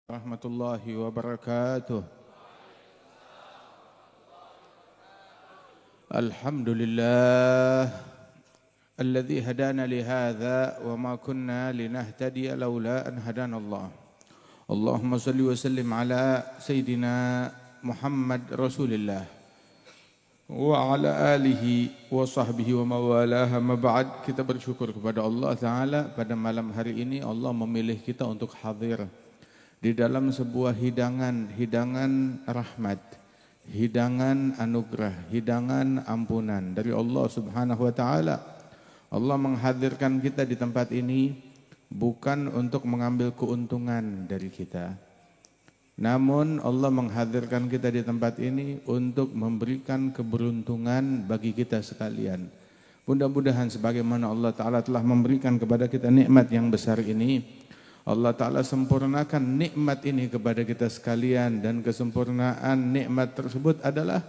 Warahmatullahi wabarakatuh. Alhamdulillah alladzi hadana li hadza wa ma kunna linahtadiya laula an hadana Allah. Allahumma salli wa sallim ala sayyidina Muhammad Rasulillah wa ala alihi wa sahbihi wa mawalaha ma ba'd. Kita bersyukur kepada Allah Ta'ala pada malam hari ini Allah memilih kita untuk hadir di dalam sebuah hidangan rahmat, hidangan anugerah, hidangan ampunan dari Allah Subhanahu wa taala. Allah menghadirkan kita di tempat ini bukan untuk mengambil keuntungan dari kita. Namun Allah menghadirkan kita di tempat ini untuk memberikan keberuntungan bagi kita sekalian. Mudah-mudahan sebagaimana Allah Ta'ala telah memberikan kepada kita nikmat yang besar ini, Allah Ta'ala sempurnakan nikmat ini kepada kita sekalian, dan kesempurnaan nikmat tersebut adalah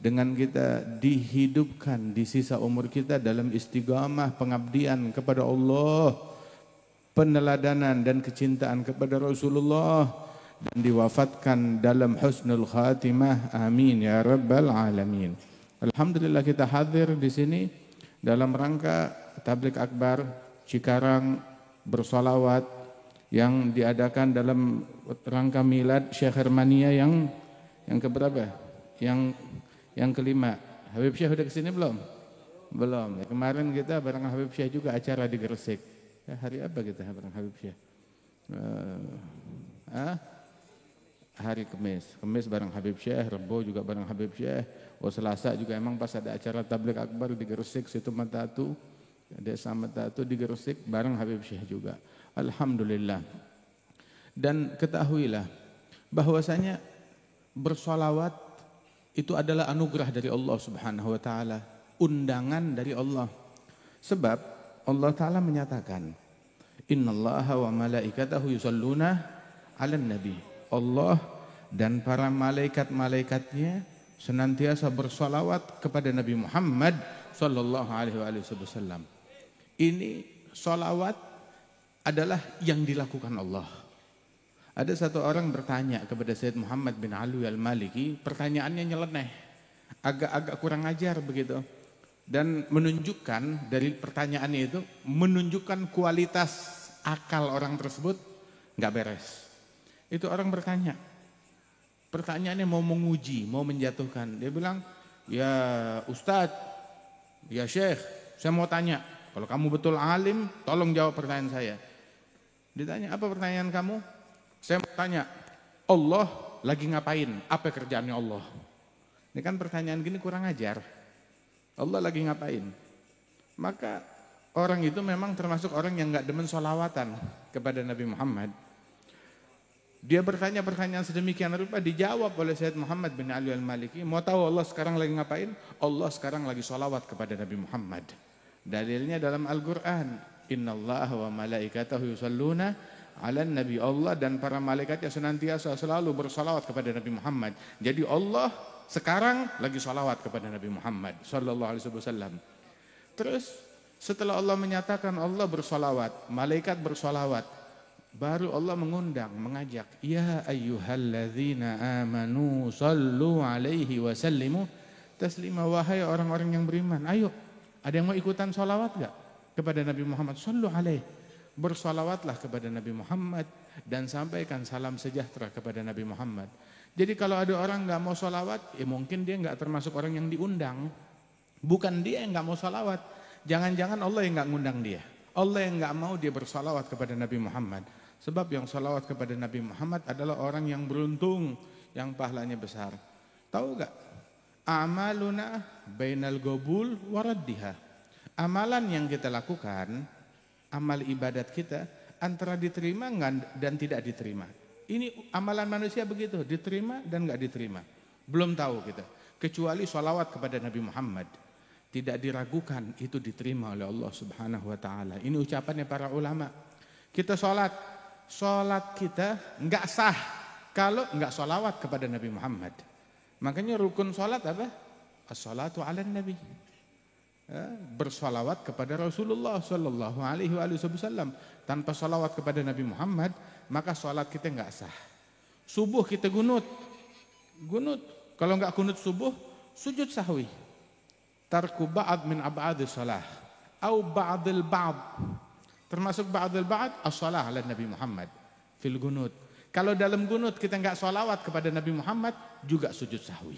dengan kita dihidupkan di sisa umur kita dalam istiqamah pengabdian kepada Allah, peneladanan dan kecintaan kepada Rasulullah, dan diwafatkan dalam husnul khatimah. Amin ya rabbal alamin. Alhamdulillah kita hadir di sini dalam rangka Tabligh Akbar Cikarang bersolawat yang diadakan dalam rangka milad Syekh Hermania yang keberapa? Yang kelima. Habib Syekh udah kesini belum? Belum. Ya, kemarin kita bareng Habib Syekh juga acara di Gresik. Ya, hari apa kita bareng Habib Syekh? Hari Kamis. Kamis bareng Habib Syekh, Rebo juga bareng Habib Syekh. Selasa juga emang pas ada acara Tabligh Akbar di Gresik, situ Matatu. Desa Matatu di Gresik bareng Habib Syekh juga. Alhamdulillah. Dan ketahuilah bahwasanya bersolawat itu adalah anugerah dari Allah Subhanahu wa taala, undangan dari Allah. Sebab Allah Ta'ala menyatakan, innallaha wa malaikatahu yusalluna 'alan nabi. Allah dan para malaikat-malaikatnya senantiasa bersolawat kepada Nabi Muhammad sallallahu alaihi wasallam. Ini solawat adalah yang dilakukan Allah. Ada satu orang bertanya kepada Sayyid Muhammad bin Ali al-Maliki, pertanyaannya nyeleneh, agak kurang ajar begitu, dan menunjukkan dari pertanyaannya itu menunjukkan kualitas akal orang tersebut nggak beres. Itu orang bertanya, pertanyaannya mau menguji, mau menjatuhkan. Dia bilang, ya Ustadz, ya Syekh, saya mau tanya, kalau kamu betul alim, tolong jawab pertanyaan saya. Ditanya, apa pertanyaan kamu? Saya mau tanya, Allah lagi ngapain? Apa kerjaannya Allah? Ini kan pertanyaan gini kurang ajar. Allah lagi ngapain? Maka orang itu memang termasuk orang yang gak demen sholawatan kepada Nabi Muhammad. Dia bertanya pertanyaan sedemikian rupa, dijawab oleh Sayyid Muhammad bin Ali al-Maliki. Mau tahu Allah sekarang lagi ngapain? Allah sekarang lagi sholawat kepada Nabi Muhammad. Dalilnya dalam Al-Quran, innallaha wa malaikatahu yusalluna 'alan nabi. Allah dan para malaikatnya senantiasa selalu bersolawat kepada Nabi Muhammad. Jadi Allah sekarang lagi solawat kepada Nabi Muhammad sallallahu alaihi wasallam. Terus setelah Allah menyatakan Allah bersolawat, malaikat bersolawat, baru Allah mengundang, mengajak, ya ayyuhalladzina amanu sallu alaihi wa sallimu taslima. Wahai orang-orang yang beriman, ayo, ada yang mau ikutan solawat gak kepada Nabi Muhammad? Sallu alaihi, bersolawatlah kepada Nabi Muhammad dan sampaikan salam sejahtera kepada Nabi Muhammad. Jadi kalau ada orang gak mau solawat, ya mungkin dia gak termasuk orang yang diundang. Bukan dia yang gak mau solawat, jangan-jangan Allah yang gak ngundang dia. Allah yang gak mau dia bersolawat kepada Nabi Muhammad. Sebab yang solawat kepada Nabi Muhammad adalah orang yang beruntung, yang pahalanya besar. Tahu gak? Amaluna bainal gobul waraddiha. Amalan yang kita lakukan, amal ibadat kita, antara diterima dan tidak diterima. Ini amalan manusia begitu, diterima dan gak diterima. Belum tahu kita. Kecuali sholawat kepada Nabi Muhammad, tidak diragukan itu diterima oleh Allah Subhanahu wa taala. Ini ucapannya para ulama. Kita sholat kita nggak sah kalau nggak sholawat kepada Nabi Muhammad. Makanya rukun sholat apa? As-sholatu ala nabi. Bersolawat kepada Rasulullah sallallahu alaihi wasallam. Tanpa sholawat kepada Nabi Muhammad, maka sholat kita nggak sah. Subuh kita gunut. Kalau enggak gunut subuh, sujud sahwi. Tarku ba'd min ab'adis salah. Au ba'dil ba'd. Termasuk ba'dil ba'd as-salah ala Nabi Muhammad fil gunut. Kalau dalam gunut kita enggak sholawat kepada Nabi Muhammad, juga sujud sahwi.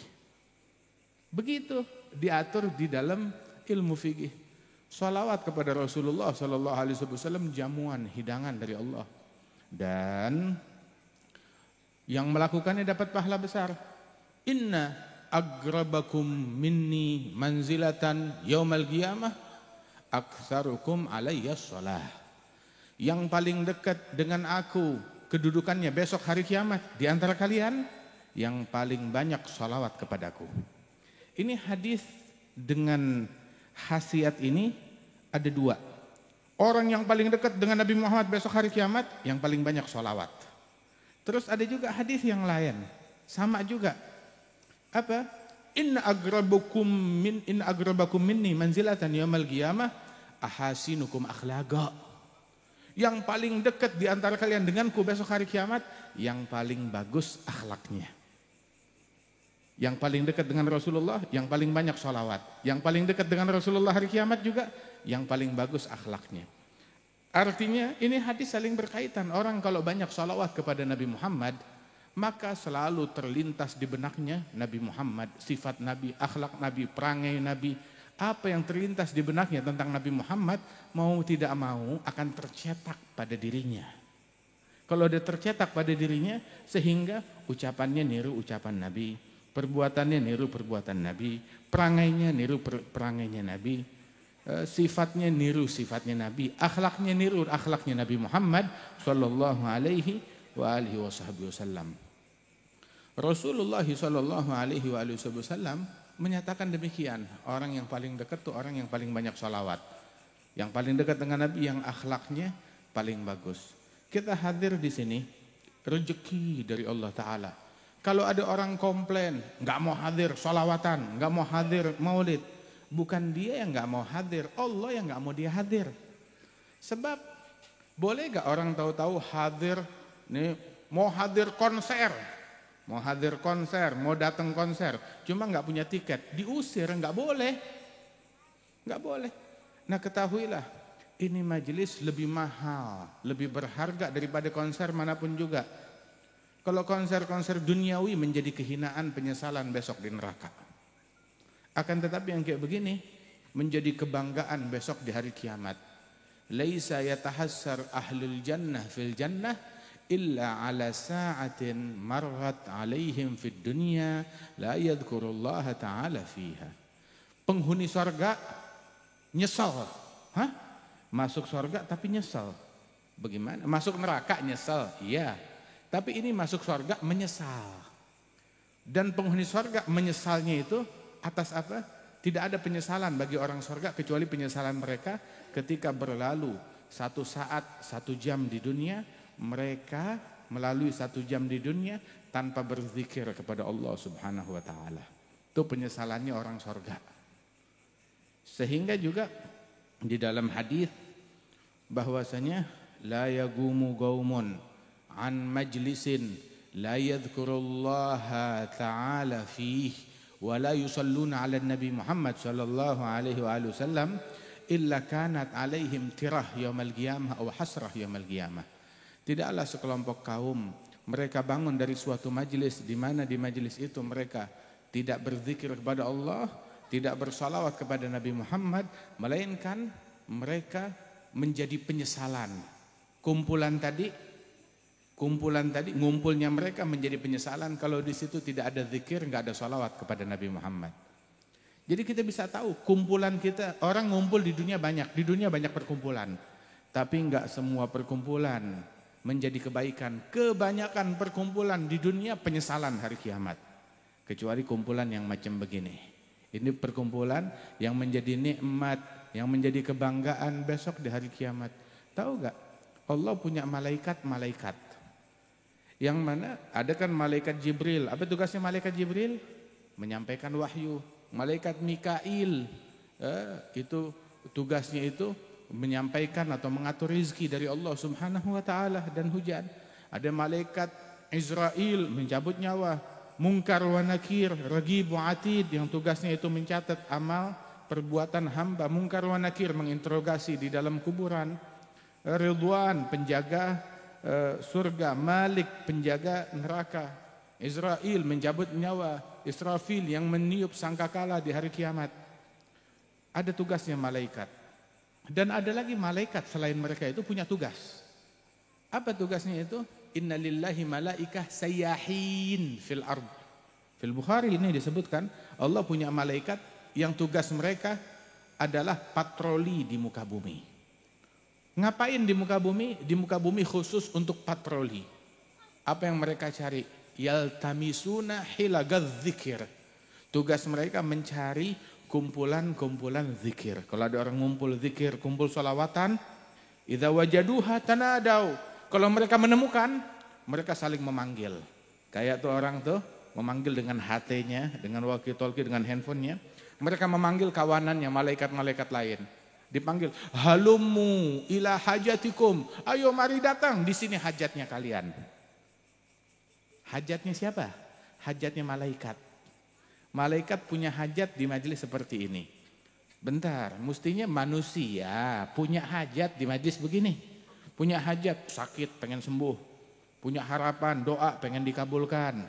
Begitu diatur di dalam ilmu fikih. Sholawat kepada Rasulullah sallallahu alaihi wasallam jamuan, hidangan dari Allah. Dan yang melakukannya dapat pahala besar. Inna agrabakum minni manzilatan yaumal qiyamah aktsarukum alayya shalah. Yang paling dekat dengan aku kedudukannya besok hari kiamat di antara kalian yang paling banyak sholawat kepadaku. Ini hadis dengan khasiat ini ada dua. Orang yang paling dekat dengan Nabi Muhammad besok hari kiamat yang paling banyak sholawat. Terus ada juga hadis yang lain, sama juga. Apa? Inna agrabakum minni manzilatan yaumal qiyamah ahasinukum akhlaqa. Yang paling dekat di antara kalian denganku besok hari kiamat yang paling bagus akhlaknya. Yang paling dekat dengan Rasulullah yang paling banyak sholawat. Yang paling dekat dengan Rasulullah hari kiamat juga yang paling bagus akhlaknya. Artinya ini hadis saling berkaitan. Orang kalau banyak sholawat kepada Nabi Muhammad, maka selalu terlintas di benaknya Nabi Muhammad, sifat Nabi, akhlak Nabi, perangai Nabi. Apa yang terlintas di benaknya tentang Nabi Muhammad, mau tidak mau akan tercetak pada dirinya. Kalau dia tercetak pada dirinya, sehingga ucapannya niru ucapan Nabi, perbuatannya niru perbuatan Nabi, perangainya niru perangainya Nabi, sifatnya niru sifatnya Nabi, akhlaknya niru akhlaknya Nabi Muhammad sallallahu alaihi wasallam. Rasulullah sallallahu alaihi wasallam menyatakan demikian, orang yang paling dekat tuh orang yang paling banyak sholawat, yang paling dekat dengan Nabi, yang akhlaknya paling bagus. Kita hadir di sini rezeki dari Allah Ta'ala. Kalau ada orang komplain nggak mau hadir sholawatan, nggak mau hadir maulid, bukan dia yang nggak mau hadir, Allah yang nggak mau dia hadir. Sebab boleh nggak orang tahu-tahu hadir nih, mau hadir konser, mau datang konser, cuma nggak punya tiket, diusir, nggak boleh. Nah ketahuilah, ini majelis lebih mahal, lebih berharga daripada konser manapun juga. Kalau konser-konser duniawi menjadi kehinaan, penyesalan besok di neraka. Akan tetapi yang kayak begini menjadi kebanggaan besok di hari kiamat. Laisa yatahassar ahlul jannah fil jannah illa ala sa'atin marrat alaihim fid dunya la yadhkurullaha ta'ala fiha. Penghuni surga nyesal. Masuk surga tapi nyesal. Bagaimana? Masuk neraka nyesal. Iya. Tapi ini masuk surga menyesal. Dan penghuni surga menyesalnya itu atas apa? Tidak ada penyesalan bagi orang surga kecuali penyesalan mereka ketika berlalu satu saat, 1 jam di dunia. Mereka melalui 1 jam di dunia tanpa berzikir kepada Allah Subhanahu wa Ta'ala. Itu penyesalannya orang surga. Sehingga juga di dalam hadis bahwasanya la yagumu qaumun an majlisin la yadhkurullaha ta'ala fihi wa la yusalluna 'ala nabi Muhammad sallallahu alaihi wasallam illa kanat 'alaihim tirah yaumil qiyamah aw hasrah yaumil qiyamah. Tidaklah sekelompok kaum mereka bangun dari suatu majelis di mana di majelis itu mereka tidak berzikir kepada Allah, tidak bersalawat kepada Nabi Muhammad, melainkan mereka menjadi penyesalan. Kumpulan tadi ngumpulnya mereka menjadi penyesalan kalau di situ tidak ada zikir, enggak ada salawat kepada Nabi Muhammad. Jadi kita bisa tahu kumpulan kita, orang ngumpul di dunia banyak perkumpulan. Tapi enggak semua perkumpulan menjadi kebaikan. Kebanyakan perkumpulan di dunia penyesalan hari kiamat. Kecuali kumpulan yang macam begini. Ini perkumpulan yang menjadi nikmat, yang menjadi kebanggaan besok di hari kiamat. Tahu enggak? Allah punya malaikat. Yang mana ada kan malaikat Jibril. Apa tugasnya malaikat Jibril? Menyampaikan wahyu. Malaikat Mikail itu tugasnya itu menyampaikan atau mengatur rizki dari Allah Subhanahu wa Ta'ala dan hujan. Ada malaikat Israel mencabut nyawa. Munkar wa nakir, Ragib wa Atid yang tugasnya itu mencatat amal perbuatan hamba. Munkar wa nakir menginterogasi di dalam kuburan. Ridwan penjaga surga, Malik penjaga neraka. Israel mencabut nyawa, Israfil yang meniup sangkakala di hari kiamat. Ada tugasnya malaikat. Dan ada lagi malaikat selain mereka itu punya tugas. Apa tugasnya itu? Inna lillahi malaikah sayyahin fil ard. Fil Bukhari ini disebutkan Allah punya malaikat yang tugas mereka adalah patroli di muka bumi. Ngapain di muka bumi? Di muka bumi khusus untuk patroli. Apa yang mereka cari? Yaltamisuna hilagaz zikir. Tugas mereka mencari kumpulan-kumpulan zikir. Kalau ada orang ngumpul zikir, kumpul sholawatan, idza wajaduha tanadau. Kalau mereka menemukan, mereka saling memanggil. Kayak tuh orang tuh memanggil dengan HT-nya, dengan walkie-talkie, dengan handphonenya. Mereka memanggil kawanannya, malaikat-malaikat lain. Dipanggil, halumu ila hajatikum. Ayo mari datang, di sini hajatnya kalian. Hajatnya siapa? Hajatnya malaikat. Malaikat punya hajat di majelis seperti ini. Bentar, mestinya manusia punya hajat di majelis begini. Punya hajat, sakit pengen sembuh. Punya harapan, doa pengen dikabulkan.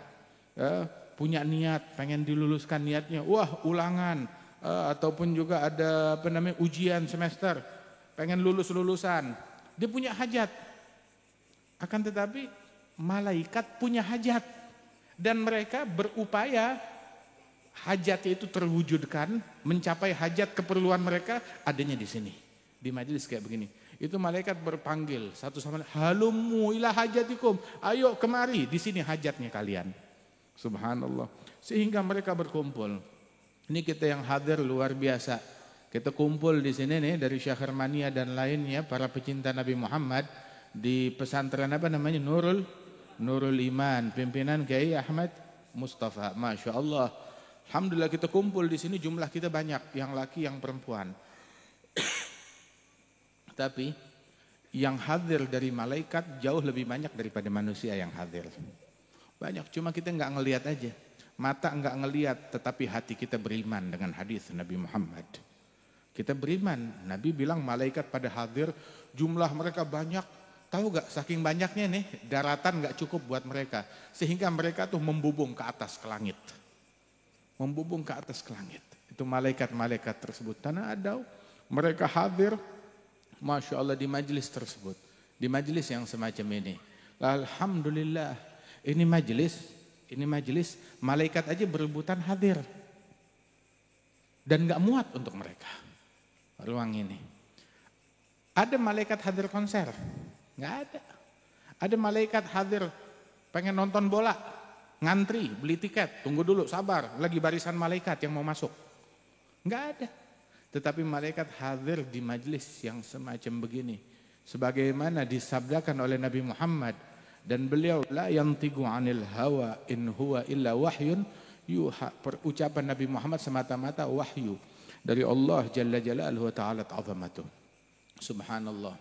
Punya niat, pengen diluluskan niatnya. Wah, ulangan. Ataupun juga ada ujian semester, pengen lulusan. Dia punya hajat. Akan tetapi malaikat punya hajat. Dan mereka berupaya hajatnya itu terwujudkan, mencapai hajat keperluan mereka adanya di sini. Di majelis kayak begini. Itu malaikat berpanggil satu sama lain, halumu ila hajatikum. Ayo kemari, di sini hajatnya kalian. Subhanallah. Sehingga mereka berkumpul. Ini kita yang hadir luar biasa. Kita kumpul di sini nih dari Syekh Hermania dan lainnya para pecinta Nabi Muhammad di pesantren Nurul Iman, pimpinan Kiai Ahmad Mustafa. Masya Allah. Alhamdulillah kita kumpul di sini, jumlah kita banyak, yang laki yang perempuan. Tapi yang hadir dari malaikat jauh lebih banyak daripada manusia yang hadir. Banyak, cuma kita nggak ngelihat aja. Mata enggak ngelihat, tetapi hati kita beriman dengan hadis Nabi Muhammad. Kita beriman, Nabi bilang malaikat pada hadir, jumlah mereka banyak. Tahu gak, saking banyaknya nih, daratan gak cukup buat mereka. Sehingga mereka tuh membubung ke atas ke langit. Membubung ke atas ke langit. Itu malaikat-malaikat tersebut. Tanah adau, mereka hadir, Masya Allah di majelis tersebut. Di majelis yang semacam ini. Alhamdulillah, ini majelis, malaikat aja berebutan hadir. Dan gak muat untuk mereka. Ruang ini. Ada malaikat hadir konser? Gak ada. Ada malaikat hadir pengen nonton bola. Ngantri, beli tiket, tunggu dulu, sabar. Lagi barisan malaikat yang mau masuk. Gak ada. Tetapi malaikat hadir di majelis yang semacam begini. Sebagaimana disabdakan oleh Nabi Muhammad. Dan beliau la yantiqu 'anil hawa in huwa illa wahyun yuha. Ucapan Nabi Muhammad semata-mata wahyu dari Allah Jalla Jalaluhu wa ta'ala ta'zamatuh. Subhanallah.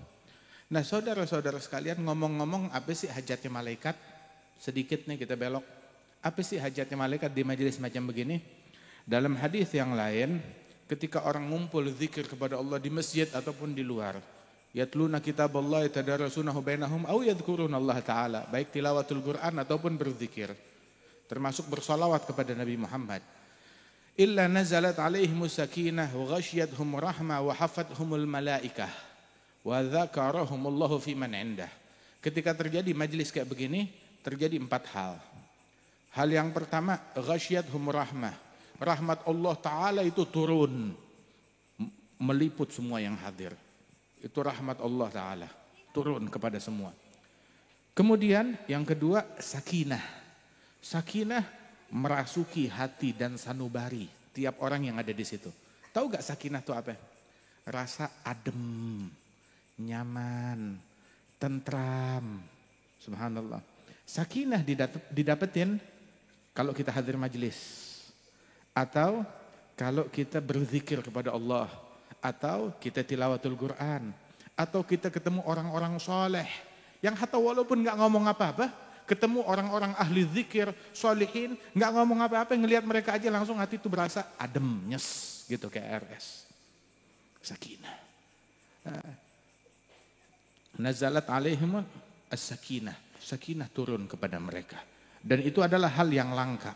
Nah, saudara-saudara sekalian, ngomong-ngomong apa sih hajatnya malaikat? Sedikit nih kita belok. Apa sih hajatnya malaikat di majelis macam begini? Dalam hadis yang lain, ketika orang ngumpul zikir kepada Allah di masjid ataupun di luar, yatluna kitaballah yatadarasunahu bainahum aw yadhkuruna Allah taala, baik tilawatul Quran ataupun berzikir, termasuk bersolawat kepada Nabi Muhammad. Illa nazalat alaihimus sakinah wa ghasyiyatuhum rahmah wa hafathumul malaikah wa dzakarahumullahu fi man indah. Ketika terjadi majelis kayak begini, terjadi 4 hal. Hal yang pertama, ghasyiyatuhum rahmah. Rahmat Allah taala itu turun meliput semua yang hadir. Itu rahmat Allah Ta'ala. Turun kepada semua. Kemudian yang kedua, sakinah. Sakinah merasuki hati dan sanubari tiap orang yang ada di situ. Tahu gak sakinah itu apa? Rasa adem, nyaman, tentram. Subhanallah. Sakinah didapetin kalau kita hadir majelis. Atau kalau kita berzikir kepada Allah. Atau kita tilawatul Quran. Atau kita ketemu orang-orang soleh. Yang hatta walaupun gak ngomong apa-apa. Ketemu orang-orang ahli zikir, solihin, nggak ngomong apa-apa, ngelihat mereka aja langsung hati itu berasa adem, nyes gitu kayak RS. Sakinah. Nazalat alaihim as-sakinah. Sakinah turun kepada mereka. Dan itu adalah hal yang langka.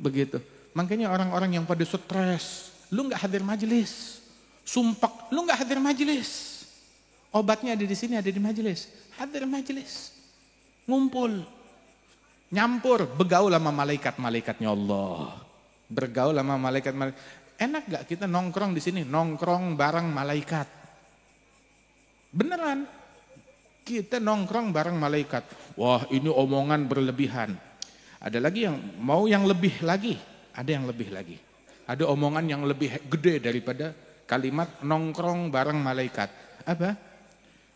Begitu. Makanya orang-orang yang pada stres, lu nggak hadir majelis. Sumpah, lu nggak hadir majelis. Obatnya ada di sini, ada di majelis. Hadir majelis. Ngumpul, nyampur, bergaul sama malaikat-malaikatnya Allah. Bergaul sama malaikat-malaikat. Enak gak kita nongkrong di sini, nongkrong bareng malaikat? Beneran, kita nongkrong bareng malaikat. Wah, ini omongan berlebihan. Ada lagi yang mau yang lebih lagi, ada yang lebih lagi. Ada omongan yang lebih gede daripada kalimat nongkrong bareng malaikat. Apa?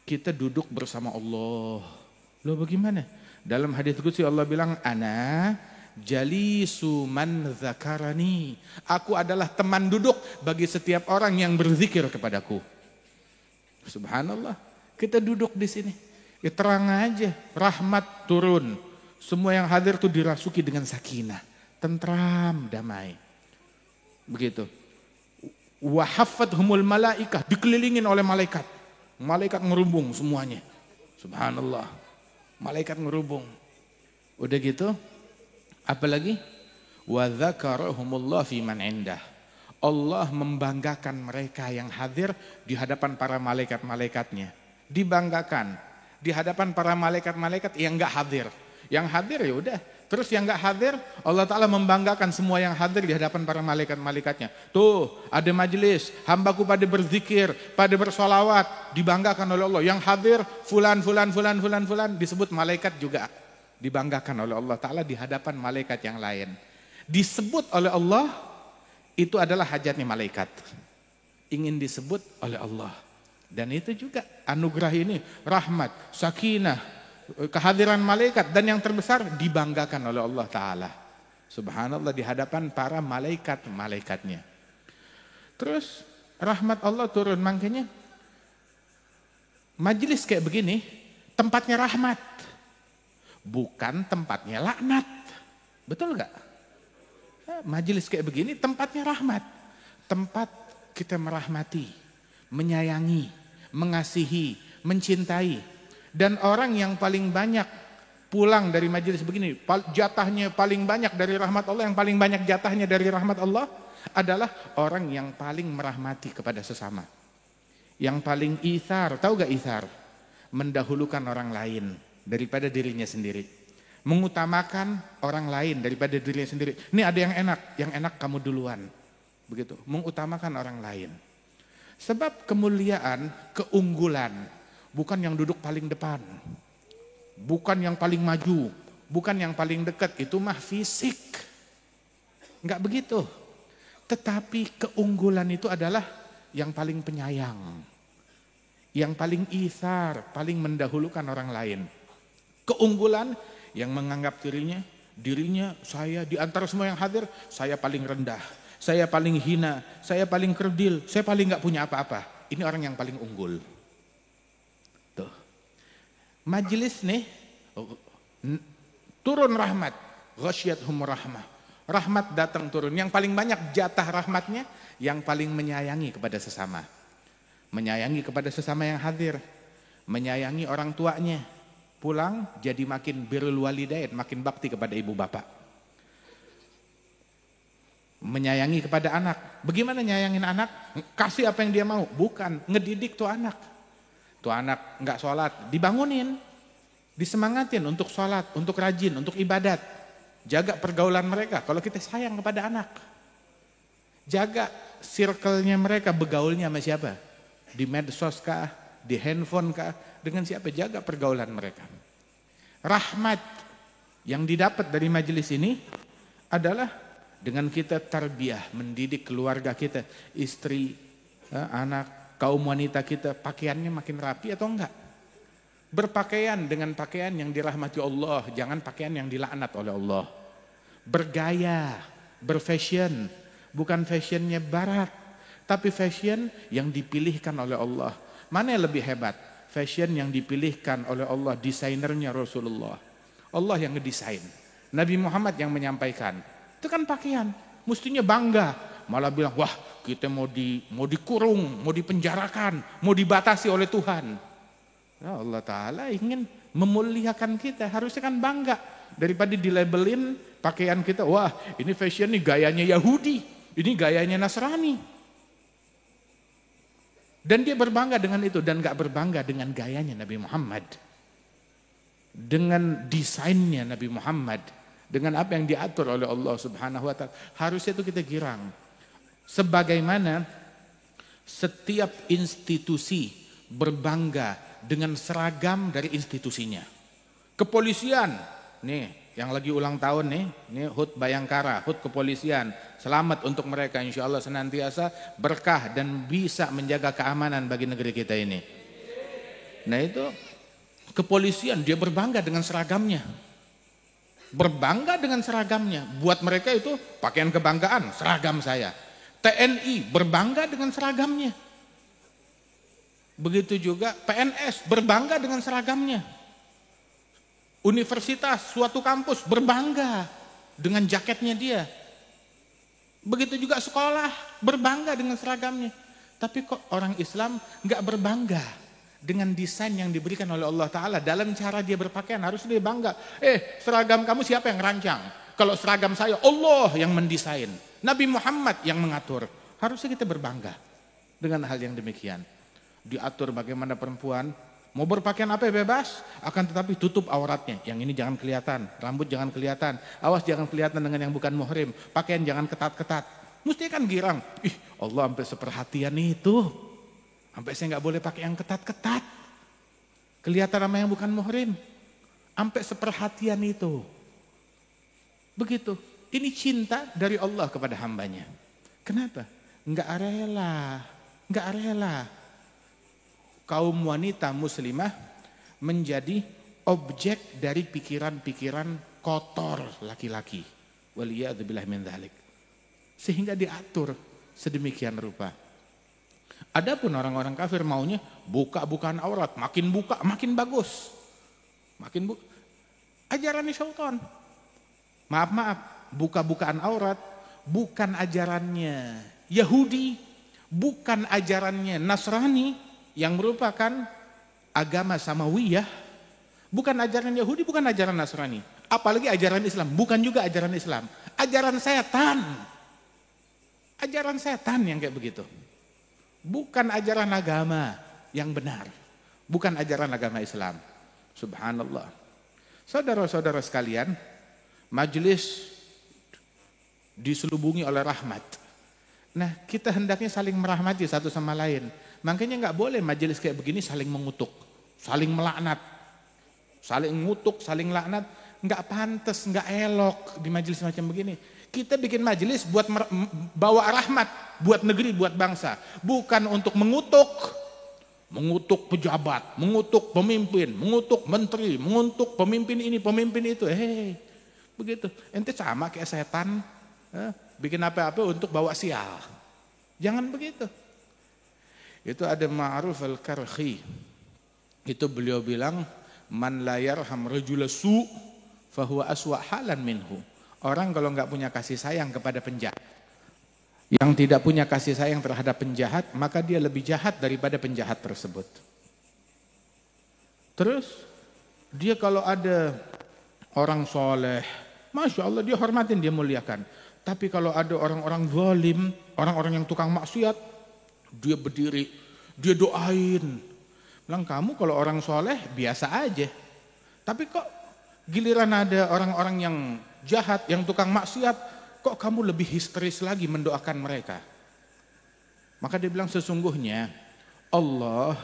Kita duduk bersama Allah. Loh bagaimana? Dalam hadits qudsi Allah bilang, ana jalisu man dzakarani. Aku adalah teman duduk bagi setiap orang yang berzikir kepadaku. Subhanallah. Kita duduk di sini. Ya terang aja, rahmat turun. Semua yang hadir tuh dirasuki dengan sakinah, tentram, damai. Begitu. Wa haffathumul malaikah, dikelilingin oleh malaikat. Malaikat ngerubung semuanya. Subhanallah. Malaikat ngerubung. Udah gitu, apalagi? Wa dzakarahumullah fi man indah. Allah membanggakan mereka yang hadir di hadapan para malaikat-malaikatnya. Dibanggakan di hadapan para malaikat-malaikat yang enggak hadir. Yang hadir ya udah. Terus yang enggak hadir, Allah Ta'ala membanggakan semua yang hadir di hadapan para malaikat-malaikatnya. Tuh, ada majelis, hambaku pada berzikir, pada bersolawat, dibanggakan oleh Allah. Yang hadir, fulan, disebut malaikat juga. Dibanggakan oleh Allah Ta'ala di hadapan malaikat yang lain. Disebut oleh Allah, itu adalah hajatnya malaikat. Ingin disebut oleh Allah. Dan itu juga anugerah ini, rahmat, sakinah, kehadiran malaikat, dan yang terbesar dibanggakan oleh Allah Ta'ala. Subhanallah, di hadapan para malaikat-malaikatnya. Terus rahmat Allah turun. Makanya majelis kayak begini tempatnya rahmat, bukan tempatnya laknat. Betul gak? Majelis kayak begini tempatnya rahmat. Tempat kita merahmati, menyayangi, mengasihi, mencintai. Dan orang yang paling banyak pulang dari majelis begini, jatahnya paling banyak dari rahmat Allah, yang paling banyak jatahnya dari rahmat Allah adalah orang yang paling merahmati kepada sesama. Yang paling ithar, tahu gak ithar? Mendahulukan orang lain daripada dirinya sendiri. Mengutamakan orang lain daripada dirinya sendiri. Ini ada yang enak kamu duluan. Begitu, mengutamakan orang lain. Sebab kemuliaan, keunggulan, bukan yang duduk paling depan, bukan yang paling maju, bukan yang paling dekat, itu mah fisik. Enggak begitu. Tetapi keunggulan itu adalah yang paling penyayang, yang paling ithar, paling mendahulukan orang lain. Keunggulan yang menganggap dirinya saya di antara semua yang hadir, saya paling rendah, saya paling hina, saya paling kerdil, saya paling enggak punya apa-apa. Ini orang yang paling unggul. Majelis nih turun rahmat, ghasyiyatuhum rahmah. Rahmat datang turun. Yang paling banyak jatah rahmatnya yang paling menyayangi kepada sesama. Menyayangi kepada sesama yang hadir. Menyayangi orang tuanya. Pulang jadi makin birrul walidain, makin bakti kepada ibu bapak. Menyayangi kepada anak. Bagaimana nyayangin anak? Kasih apa yang dia mau? Bukan, ngedidik tuh anak. Tuh anak nggak sholat, dibangunin, disemangatin untuk sholat, untuk rajin, untuk ibadat. Jaga pergaulan mereka. Kalau kita sayang kepada anak, jaga circle-nya mereka, begaulnya sama siapa? Di medsos kah? Di handphone kah? Dengan siapa? Jaga pergaulan mereka. Rahmat yang didapat dari majelis ini adalah dengan kita tarbiyah, mendidik keluarga kita, istri, anak, kaum wanita kita, pakaiannya makin rapi atau enggak? Berpakaian dengan pakaian yang dirahmati Allah, jangan pakaian yang dilaknat oleh Allah. Bergaya, berfashion, bukan fashionnya barat, tapi fashion yang dipilihkan oleh Allah. Mana yang lebih hebat? Fashion yang dipilihkan oleh Allah, desainernya Rasulullah. Allah yang ngedesain. Nabi Muhammad yang menyampaikan. Itu kan pakaian. Mestinya bangga. Malah bilang, wah kita mau dikurung, mau dipenjarakan, mau dibatasi oleh Tuhan. Ya Allah Ta'ala ingin memuliakan kita. Harusnya kan bangga. Daripada dilabelin pakaian kita, wah ini fashion nih gayanya Yahudi. Ini gayanya Nasrani. Dan dia berbangga dengan itu. Dan gak berbangga dengan gayanya Nabi Muhammad. Dengan desainnya Nabi Muhammad, dengan apa yang diatur oleh Allah Subhanahu wa Ta'ala, harusnya itu kita girang. Sebagaimana setiap institusi berbangga dengan seragam dari institusinya. Kepolisian, nih yang lagi ulang tahun nih HUT Bayangkara, HUT kepolisian, selamat untuk mereka, insya Allah senantiasa berkah dan bisa menjaga keamanan bagi negeri kita ini. Nah itu kepolisian, dia berbangga dengan seragamnya. Berbangga dengan seragamnya. Buat mereka itu pakaian kebanggaan, seragam saya. TNI berbangga dengan seragamnya. Begitu juga PNS berbangga dengan seragamnya. Universitas, suatu kampus berbangga dengan jaketnya dia. Begitu juga sekolah berbangga dengan seragamnya. Tapi kok orang Islam nggak berbangga dengan desain yang diberikan oleh Allah Ta'ala. Dalam cara dia berpakaian harus dia bangga. Seragam kamu siapa yang rancang? Kalau seragam saya Allah yang mendesain. Nabi Muhammad yang mengatur. Harusnya kita berbangga dengan hal yang demikian. Diatur bagaimana perempuan mau berpakaian apa bebas, akan tetapi tutup auratnya. Yang ini jangan kelihatan, rambut jangan kelihatan, awas jangan kelihatan dengan yang bukan muhrim, pakaian jangan ketat-ketat. Mesti kan girang, Allah sampai seperhatian itu. Sampai saya nggak boleh pakai yang ketat-ketat. Kelihatan sama yang bukan muhrim. Sampai seperhatian itu. Begitu. Ini cinta dari Allah kepada hambanya. Kenapa? Nggak rela. Nggak rela. Kaum wanita muslimah menjadi objek dari pikiran-pikiran kotor laki-laki. Waliyadzubillah min dzalik. Sehingga diatur sedemikian rupa. Adapun orang-orang kafir maunya buka-bukaan aurat, makin buka makin bagus. Ajaran syaitan. Maaf, buka-bukaan aurat bukan ajarannya Yahudi, bukan ajarannya Nasrani yang merupakan agama Samawiyah, bukan ajaran Yahudi, bukan ajaran Nasrani, apalagi ajaran Islam, bukan juga ajaran Islam, ajaran setan. Ajaran setan yang kayak begitu. Bukan ajaran agama yang benar. Bukan ajaran agama Islam. Subhanallah. Saudara-saudara sekalian, majelis diselubungi oleh rahmat. Nah, kita hendaknya saling merahmati satu sama lain. Makanya nggak boleh majelis kayak begini saling mengutuk, saling melaknat. Saling mengutuk, saling laknat. Nggak pantas, nggak elok di majelis macam begini. Kita bikin majelis buat bawa rahmat, buat negeri, buat bangsa. Bukan untuk mengutuk pejabat, mengutuk pemimpin, mengutuk menteri, mengutuk pemimpin ini, pemimpin itu. Begitu. Ente sama kayak setan, bikin apa-apa untuk bawa sial. Jangan begitu. Itu ada Ma'ruf al-Karhi. Itu beliau bilang, man la yarham rajula su' fahuwa aswa halan minhu. Orang kalau nggak punya kasih sayang kepada penjahat, yang tidak punya kasih sayang terhadap penjahat, maka dia lebih jahat daripada penjahat tersebut. Terus, dia kalau ada orang soleh, Masya Allah dia hormatin, dia muliakan. Tapi kalau ada orang-orang zalim, orang-orang yang tukang maksiat, dia berdiri, dia doain. Bilang, kamu kalau orang soleh biasa aja. Tapi kok giliran ada orang-orang yang jahat, yang tukang maksiat, kok kamu lebih histeris lagi mendoakan mereka? Maka dia bilang, sesungguhnya Allah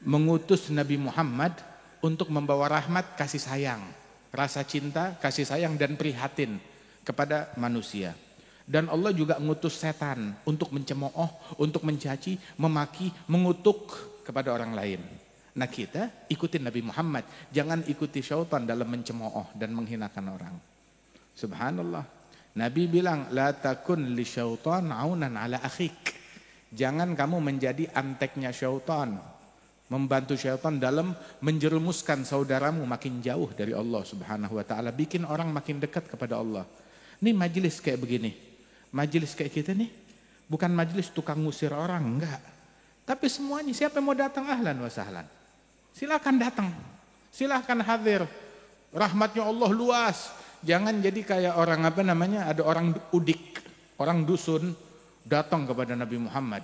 mengutus Nabi Muhammad untuk membawa rahmat, kasih sayang, rasa cinta, kasih sayang dan prihatin kepada manusia. Dan Allah juga mengutus setan untuk mencemooh, untuk mencaci, memaki, mengutuk kepada orang lain. Nah kita ikutin Nabi Muhammad, jangan ikuti syaitan dalam mencemooh dan menghinakan orang. Subhanallah. Nabi bilang, la takun li syaitan aunan ala akhik. Jangan kamu menjadi anteknya syaitan Membantu syaitan dalam menjerumuskan saudaramu makin jauh dari Allah Subhanahu wa taala, bikin orang makin dekat kepada Allah. Ini majelis kayak begini. Majelis kayak kita nih bukan majelis tukang ngusir orang, enggak. Tapi semuanya siapa yang mau datang ahlan wa sahlan. Silakan datang. Silakan hadir. Rahmatnya Allah luas. Jangan jadi kayak orang ada orang udik, orang dusun datang kepada Nabi Muhammad.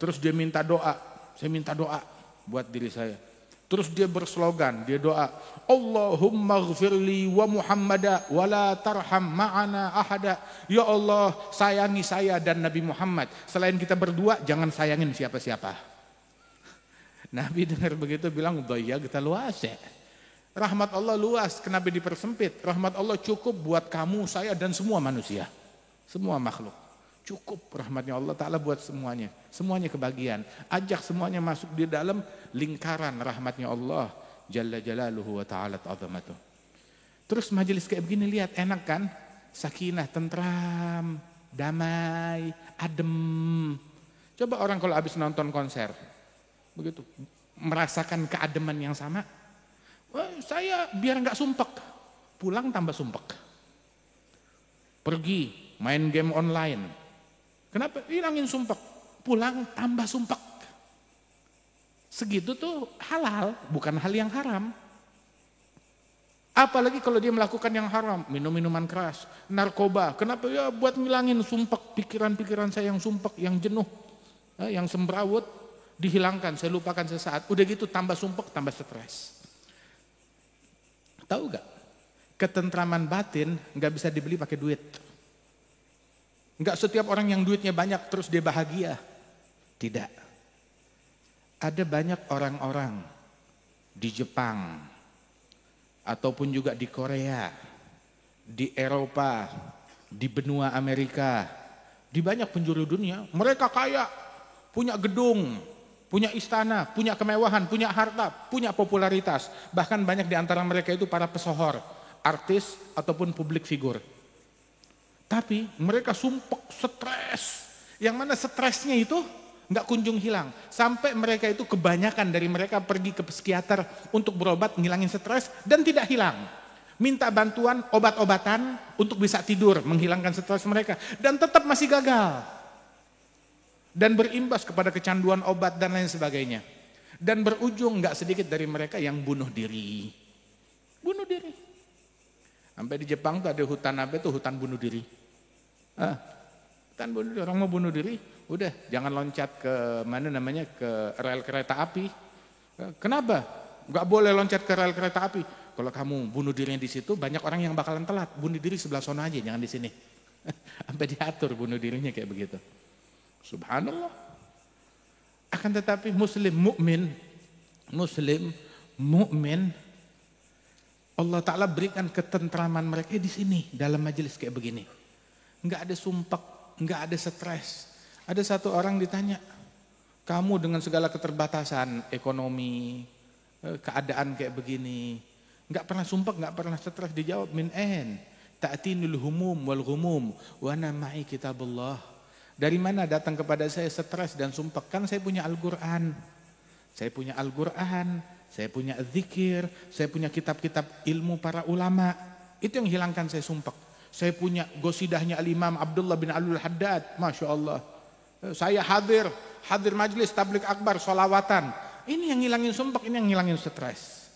Terus dia minta doa. Saya minta doa buat diri saya. Terus dia berslogan, dia doa, Allahumma ghfirli wa Muhammada wa la tarham ma'ana ahada. Ya Allah, sayangi saya dan Nabi Muhammad. Selain kita berdua, jangan sayangin siapa-siapa. Nabi dengar begitu bilang, kita luas ya. Rahmat Allah luas, kenapa dipersempit? Rahmat Allah cukup buat kamu, saya dan semua manusia. Semua makhluk. Cukup rahmatnya Allah Ta'ala buat semuanya. Semuanya kebagian. Ajak semuanya masuk di dalam lingkaran rahmatnya Allah Jalla Jalaluhu wa Ta'ala ta'zamatuh. Terus majelis kayak begini lihat enak kan? Sakinah, tentram, damai, adem. Coba orang kalau habis nonton konser begitu merasakan keademan yang sama. Wah, saya biar nggak sumpek, pulang tambah sumpek. Pergi main game online. Kenapa? Hilangin sumpek. Pulang tambah sumpek. Segitu tuh halal, bukan hal yang haram. Apalagi kalau dia melakukan yang haram, minum minuman keras, narkoba. Kenapa? Ya buat ngilangin sumpek, pikiran-pikiran saya yang sumpek, yang jenuh, yang semberawut, dihilangkan, saya lupakan sesaat. Udah gitu tambah sumpek, tambah stres. Tahu gak? Ketentraman batin gak bisa dibeli pakai duit. Enggak setiap orang yang duitnya banyak terus dia bahagia. Tidak. Ada banyak orang-orang di Jepang ataupun juga di Korea, di Eropa, di benua Amerika, di banyak penjuru dunia, mereka kaya, punya gedung, punya istana, punya kemewahan, punya harta, punya popularitas. Bahkan banyak di antara mereka itu para pesohor, artis ataupun publik figur. Tapi mereka sumpek, stres. Yang mana stresnya itu nggak kunjung hilang. Sampai mereka itu kebanyakan dari mereka pergi ke psikiater untuk berobat, ngilangin stres dan tidak hilang. Minta bantuan obat-obatan untuk bisa tidur, menghilangkan stres mereka. Dan tetap masih gagal. Dan berimbas kepada kecanduan obat dan lain sebagainya. Dan berujung nggak sedikit dari mereka yang bunuh diri. Bunuh diri. Sampai di Jepang tuh ada hutan hutan bunuh diri. Hutan bunuh diri, orang mau bunuh diri, udah jangan loncat ke ke rel kereta api. Kenapa? Nggak boleh loncat ke rel kereta api. Kalau kamu bunuh dirinya di situ, banyak orang yang bakalan telat. Bunuh diri sebelah sana aja, jangan di sini. Sampai diatur bunuh dirinya kayak begitu. Subhanallah. Akan tetapi muslim mukmin, Allah Ta'ala berikan ketentraman mereka di sini dalam majelis kayak begini. Enggak ada sumpek, enggak ada stres. Ada satu orang ditanya, kamu dengan segala keterbatasan ekonomi, keadaan kayak begini, enggak pernah sumpek, enggak pernah stres. Dijawab, min ain ta'tinul humum wal ghumum wa ana ma'i kitabullah. Dari mana datang kepada saya stres dan sumpek? Kan saya punya Al-Qur'an. Saya punya Al-Qur'an, saya punya zikir, saya punya kitab-kitab ilmu para ulama. Itu yang hilangkan saya sumpek. Saya punya gosidahnya Al-Imam Abdullah bin Alul Haddad, Masya Allah. Saya hadir majelis tabligh akbar, sholawatan. Ini yang ngilangin sumpek, ini yang ngilangin stres.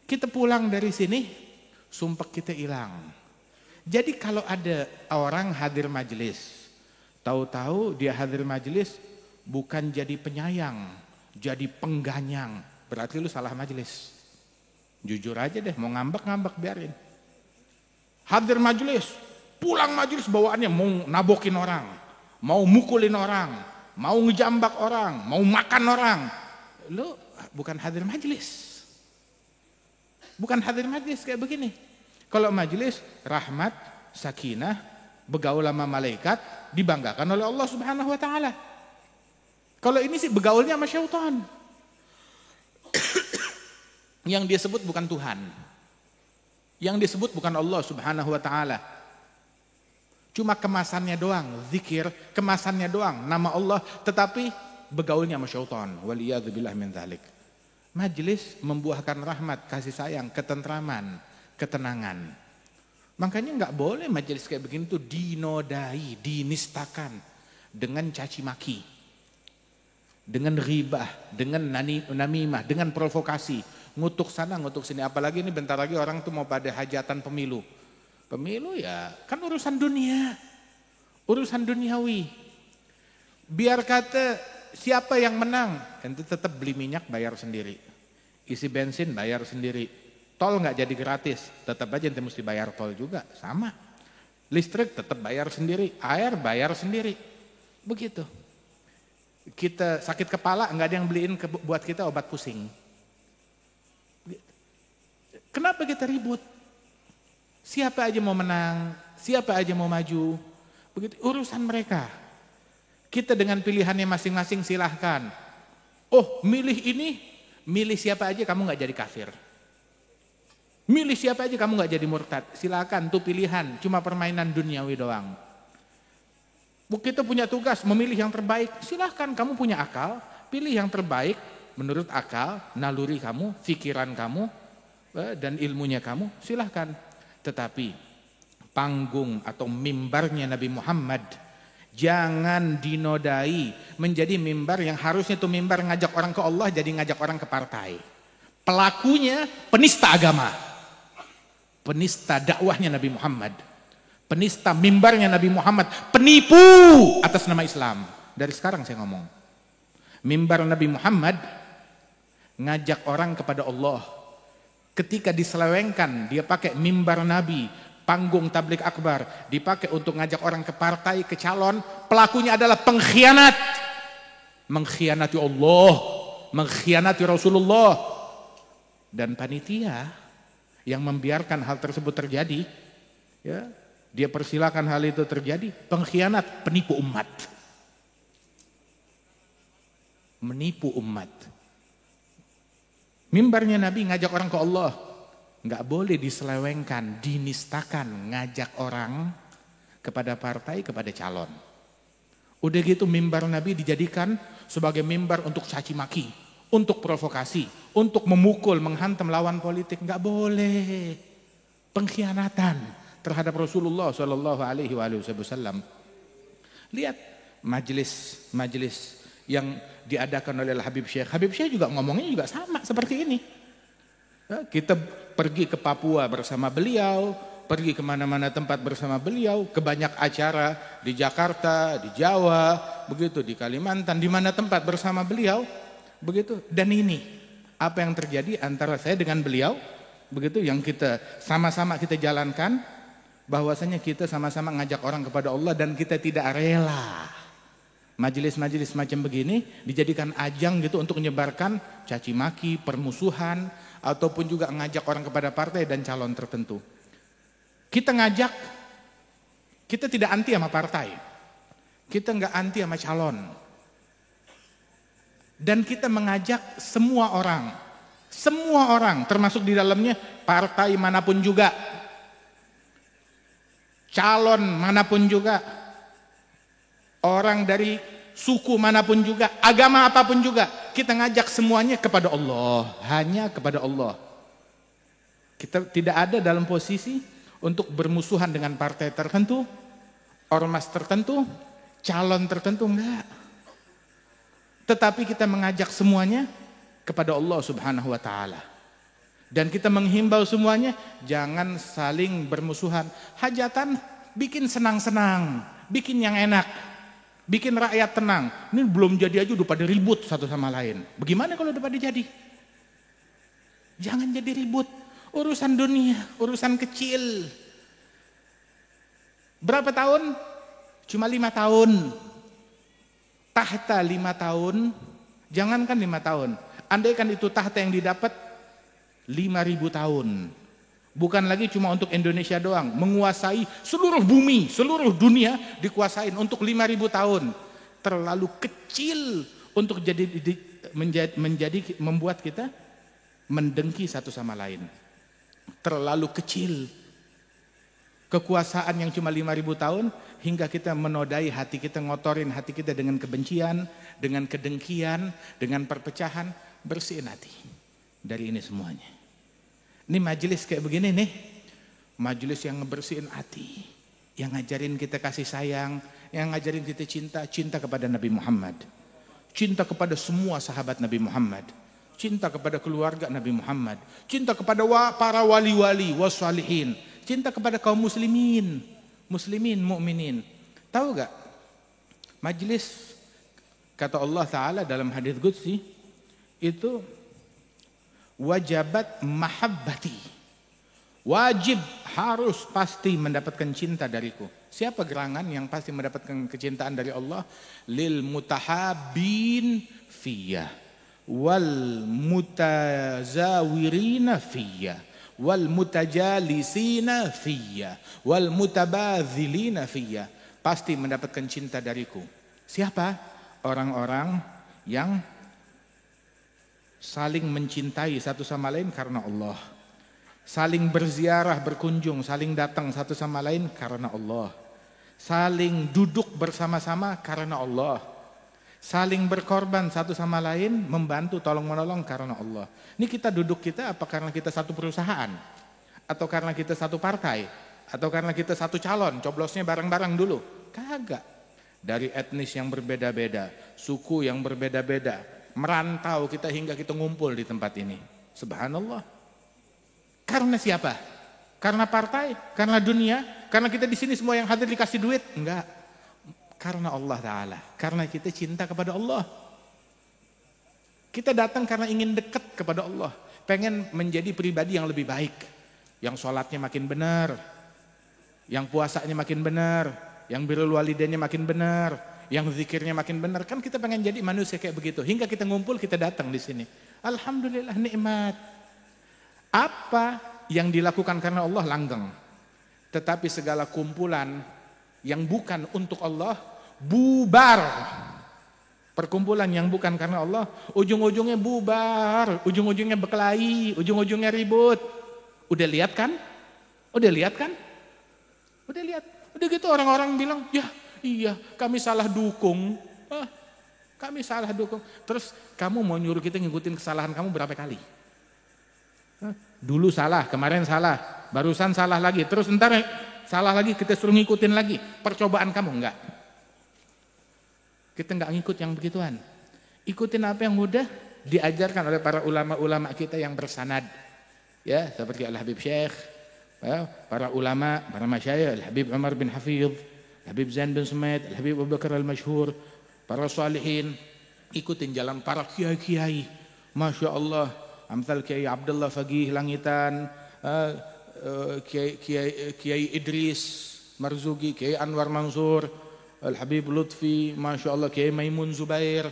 Kita pulang dari sini, sumpek kita hilang. Jadi kalau ada orang hadir majelis, tahu-tahu dia hadir majelis bukan jadi penyayang, jadi pengganyang, berarti lu salah majelis. Jujur aja deh, mau ngambek biarin. Hadir majelis, pulang majelis bawaannya mau nabokin orang, mau mukulin orang, mau ngejambak orang, mau makan orang. Lu bukan hadir majelis. Bukan hadir majelis kayak begini. Kalau majelis rahmat, sakinah, begaul sama malaikat, dibanggakan oleh Allah Subhanahu wa taala. Kalau ini sih begaulnya sama syaitan. Yang dia sebut bukan Tuhan. Yang disebut bukan Allah Subhanahu wa taala. Cuma kemasannya doang, zikir, kemasannya doang nama Allah, tetapi begaulnya sama syaitan. Waliyadzubillah min dzalik. Majelis membuahkan rahmat, kasih sayang, ketentraman, ketenangan. Makanya nggak boleh majelis kayak begini tuh dinodai, dinistakan dengan caci maki, dengan ribah, dengan namimah, dengan provokasi, ngutuk sana, ngutuk sini. Apalagi ini bentar lagi orang tuh mau pada hajatan pemilu. Pemilu ya kan urusan dunia, urusan duniawi. Biar kata siapa yang menang, ente tetap beli minyak bayar sendiri, isi bensin bayar sendiri, tol nggak jadi gratis, tetap aja ente mesti bayar tol juga, sama. Listrik tetap bayar sendiri, air bayar sendiri, begitu. Kita sakit kepala nggak ada yang beliin buat kita obat pusing. Kenapa kita ribut? Siapa aja mau menang, siapa aja mau maju, begitu urusan mereka. Kita dengan pilihannya masing-masing silahkan. Oh milih ini, milih siapa aja kamu nggak jadi kafir. Milih siapa aja kamu nggak jadi murtad. Silahkan tuh pilihan, cuma permainan duniawi doang. Kita punya tugas memilih yang terbaik. Silahkan kamu punya akal, pilih yang terbaik menurut akal, naluri kamu, pikiran kamu, dan ilmunya kamu. Silahkan. Tetapi panggung atau mimbarnya Nabi Muhammad jangan dinodai menjadi mimbar yang harusnya tuh mimbar ngajak orang ke Allah jadi ngajak orang ke partai. Pelakunya penista agama, penista dakwahnya Nabi Muhammad, penista mimbarnya Nabi Muhammad, penipu atas nama Islam. Dari sekarang saya ngomong, mimbar Nabi Muhammad ngajak orang kepada Allah. Ketika diselewengkan dia pakai mimbar Nabi, panggung tablik akbar dipakai untuk ngajak orang ke partai, ke calon, pelakunya adalah pengkhianat, mengkhianati Allah, mengkhianati Rasulullah, dan panitia yang membiarkan hal tersebut terjadi, ya, dia persilakan hal itu terjadi, pengkhianat, penipu umat, menipu umat. Mimbarnya Nabi ngajak orang ke Allah, nggak boleh diselewengkan, dinistakan, ngajak orang kepada partai, kepada calon. Udah gitu mimbar Nabi dijadikan sebagai mimbar untuk caci maki, untuk provokasi, untuk memukul, menghantam lawan politik. Nggak boleh. Pengkhianatan terhadap Rasulullah Shallallahu Alaihi Wasallam. Lihat majelis yang diadakan oleh Habib Syekh. Habib Syekh juga ngomongnya juga sama seperti ini. Kita pergi ke Papua bersama beliau, pergi kemana-mana tempat bersama beliau, ke banyak acara di Jakarta, di Jawa, begitu di Kalimantan, di mana tempat bersama beliau, begitu. Dan ini apa yang terjadi antara saya dengan beliau, begitu yang kita sama-sama kita jalankan, bahwasanya kita sama-sama ngajak orang kepada Allah dan kita tidak rela majelis-majelis macam begini dijadikan ajang gitu untuk menyebarkan caci maki, permusuhan, ataupun juga ngajak orang kepada partai dan calon tertentu. Kita ngajak, kita tidak anti sama partai, kita nggak anti sama calon, dan kita mengajak semua orang termasuk di dalamnya partai manapun juga, calon manapun juga, orang dari suku manapun juga, agama apapun juga, kita ngajak semuanya kepada Allah, hanya kepada Allah. Kita tidak ada dalam posisi untuk bermusuhan dengan partai tertentu, ormas tertentu, calon tertentu, enggak. Tetapi kita mengajak semuanya kepada Allah Subhanahu wa taala. Dan kita menghimbau semuanya jangan saling bermusuhan. Hajatan bikin senang-senang, bikin yang enak, bikin rakyat tenang. Ini belum jadi aja udah pada ribut satu sama lain. Bagaimana kalau udah pada jadi? Jangan jadi ribut. Urusan dunia, urusan kecil. Berapa tahun? Cuma 5 tahun. Tahta 5 tahun. Jangankan 5 tahun. Andaikan itu tahta yang didapat 5.000 tahun. Bukan lagi cuma untuk Indonesia doang, menguasai seluruh bumi, seluruh dunia dikuasain untuk 5.000 tahun. Terlalu kecil untuk membuat kita mendengki satu sama lain. Terlalu kecil. Kekuasaan yang cuma 5.000 tahun hingga kita menodai hati kita, ngotorin hati kita dengan kebencian, dengan kedengkian, dengan perpecahan. Bersihin hati dari ini semuanya. Ini majelis kayak begini nih, majelis yang ngebersihin hati, yang ngajarin kita kasih sayang, yang ngajarin kita cinta kepada Nabi Muhammad, cinta kepada semua sahabat Nabi Muhammad, cinta kepada keluarga Nabi Muhammad, cinta kepada para wali-wali wassalihin, cinta kepada kaum muslimin, mukminin. Tahu gak? Majelis, kata Allah Ta'ala dalam hadits qudsi, itu wajabat mahabbati, wajib, harus, pasti mendapatkan cinta dariku. Siapa gerangan yang pasti mendapatkan kecintaan dari Allah? Lil mutahabbin fiyya wal mutazawirina fiyya wal mutajalisina fiyya wal mutabadzilina fiyya. Pasti mendapatkan cinta dariku. Siapa? Orang-orang yang saling mencintai satu sama lain karena Allah, saling berziarah, berkunjung, saling datang satu sama lain karena Allah, saling duduk bersama-sama karena Allah, saling berkorban satu sama lain, membantu, tolong menolong karena Allah. Ini kita duduk kita apa karena kita satu perusahaan, atau karena kita satu partai, atau karena kita satu calon, coblosnya bareng-bareng dulu? Kagak. Dari etnis yang berbeda-beda, suku yang berbeda-beda, merantau kita hingga kita ngumpul di tempat ini. Subhanallah. Karena siapa? Karena partai? Karena dunia? Karena kita di sini semua yang hadir dikasih duit? Enggak. Karena Allah Ta'ala. Karena kita cinta kepada Allah. Kita datang karena ingin dekat kepada Allah. Pengen menjadi pribadi yang lebih baik. Yang sholatnya makin benar. Yang puasanya makin benar. Yang birrul walidainnya makin benar. Yang zikirnya makin benar. Kan kita pengen jadi manusia kayak begitu. Hingga kita ngumpul, kita datang di sini. Alhamdulillah, nikmat. Apa yang dilakukan karena Allah langgeng. Tetapi segala kumpulan yang bukan untuk Allah bubar. Perkumpulan yang bukan karena Allah ujung-ujungnya bubar, ujung-ujungnya berkelahi, ujung-ujungnya ribut. Udah lihat kan? Udah lihat kan? Udah lihat. Udah gitu orang-orang bilang, "Ya, iya, kami salah dukung." Kami salah dukung. Terus kamu mau nyuruh kita ngikutin kesalahan kamu berapa kali? Dulu salah, kemarin salah, barusan salah lagi, terus ntar salah lagi, kita suruh ngikutin lagi. Percobaan kamu enggak. Kita enggak ngikut yang begituan. Ikutin apa yang mudah diajarkan oleh para ulama-ulama kita yang bersanad. Ya, seperti Al-Habib Syekh, para ulama, para masyayikh, Al-Habib Umar bin Hafidh, Al-Habib Zain bin Sumaid, Al-Habib Abu Bakar Al-Masyhur, para salihin. Ikutin jalan para kiai-kiai. Masya Allah. Amsal Kiai Abdullah Faqih Langitan, Kiai Idris Marzuki, Kiai Anwar Mansur, Al-Habib Lutfi, Masya Allah, Kiai Maimun Zubair.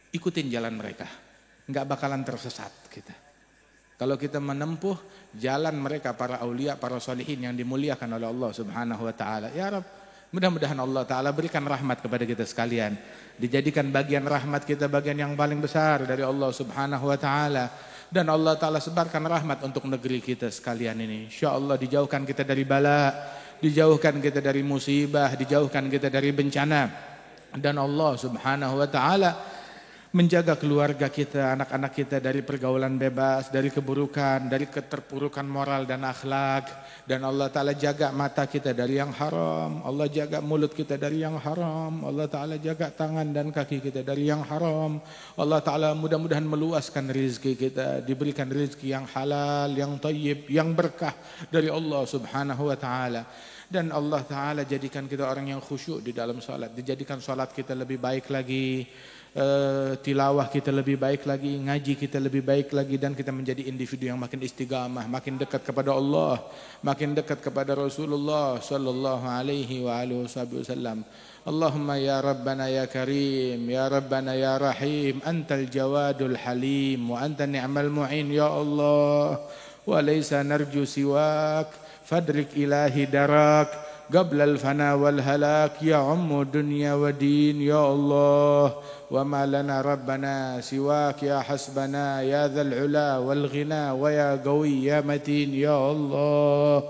Ikutin jalan mereka, nggak bakalan tersesat kita. Kalau kita menempuh jalan mereka, para aulia, para salihin yang dimuliakan oleh Allah Subhanahu wa Ta'ala. Ya Rabb, mudah-mudahan Allah Ta'ala berikan rahmat kepada kita sekalian. Dijadikan bagian rahmat kita bagian yang paling besar dari Allah Subhanahu wa Ta'ala. Dan Allah Ta'ala sebarkan rahmat untuk negeri kita sekalian ini. InsyaAllah dijauhkan kita dari bala, dijauhkan kita dari musibah, dijauhkan kita dari bencana. Dan Allah Subhanahu wa Ta'ala menjaga keluarga kita, anak-anak kita dari pergaulan bebas, dari keburukan, dari keterpurukan moral dan akhlak. Dan Allah Ta'ala jaga mata kita dari yang haram. Allah jaga mulut kita dari yang haram. Allah Ta'ala jaga tangan dan kaki kita dari yang haram. Allah Ta'ala mudah-mudahan meluaskan rizki kita. Diberikan rizki yang halal, yang tayyib, yang berkah dari Allah Subhanahu wa Ta'ala. Dan Allah Ta'ala jadikan kita orang yang khusyuk di dalam salat. Dijadikan salat kita lebih baik lagi. Tilawah kita lebih baik lagi, ngaji kita lebih baik lagi, dan kita menjadi individu yang makin istiqamah, makin dekat kepada Allah, makin dekat kepada Rasulullah sallallahu alaihi wa alihi wasallam. Allahumma ya Rabbana ya Karim, ya Rabbana ya Rahim, antal jawadul halim wa anta ni'mal mu'in ya Allah, wa laysa narju siwak, fadrik ilahi darak qabla al-fana wal halak ya ummu dunya wa din ya Allah. وما لنا ربنا سواك يا حسبنا يا ذا العلا والغنى ويا قوي يا متين يا الله.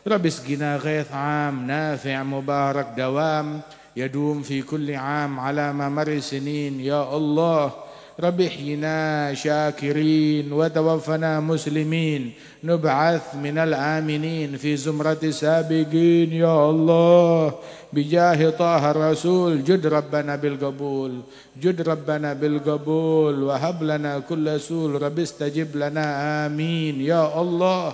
رب اسقنا غيث عام نافع مبارك دوام يدوم في كل عام على ممر السنين يا الله. رب احينا شاكرين وتوفنا مسلمين نبعث من الآمنين في زمرة السابقين يا الله. بجاه طه الرسول جد ربنا بالقبول، جد ربنا بالقبول، وهب لنا كل سول. رب استجب لنا آمين يا الله.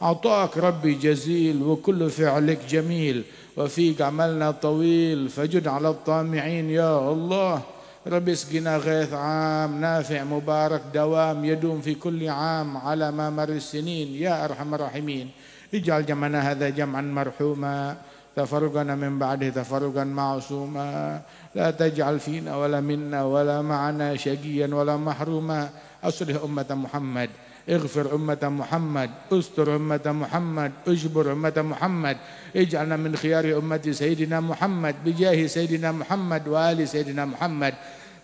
عطاك ربي جزيل وكل فعلك جميل، وفيك عملنا طويل فجد على الطامعين يا الله. رب اسقنا غيث عام نافع مبارك دوام يدوم في كل عام على ما مر السنين يا أرحم الراحمين. اجعل جمعنا هذا جمعا مرحوما، تفرقنا من بعده تفرقا معصوما، لا تجعل فينا ولا منا ولا معنا شقيا ولا محروما. أصلح أمة محمد، اغفر أمة محمد، استر أمة محمد، اجبر أمة محمد. اجعلنا من خيار أمة سيدنا محمد بجاه سيدنا محمد وآل سيدنا محمد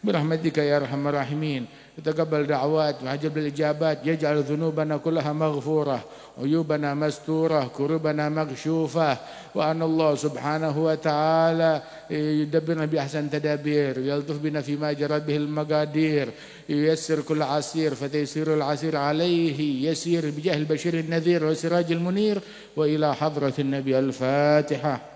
برحمتك يا أرحم الراحمين. يتقبل دعوات وعجب الإجابات، يجعل ذنوبنا كلها مغفورة، عيوبنا مستورة، كروبنا مكشوفة، وأن الله سبحانه وتعالى يدبرنا بأحسن تدابير، يلطف بنا فيما جرت به المقادير، ييسر كل عسير فتيسير العسير عليه يسير بجاه البشير النذير والسراج المنير. وإلى حضرة النبي الفاتحة.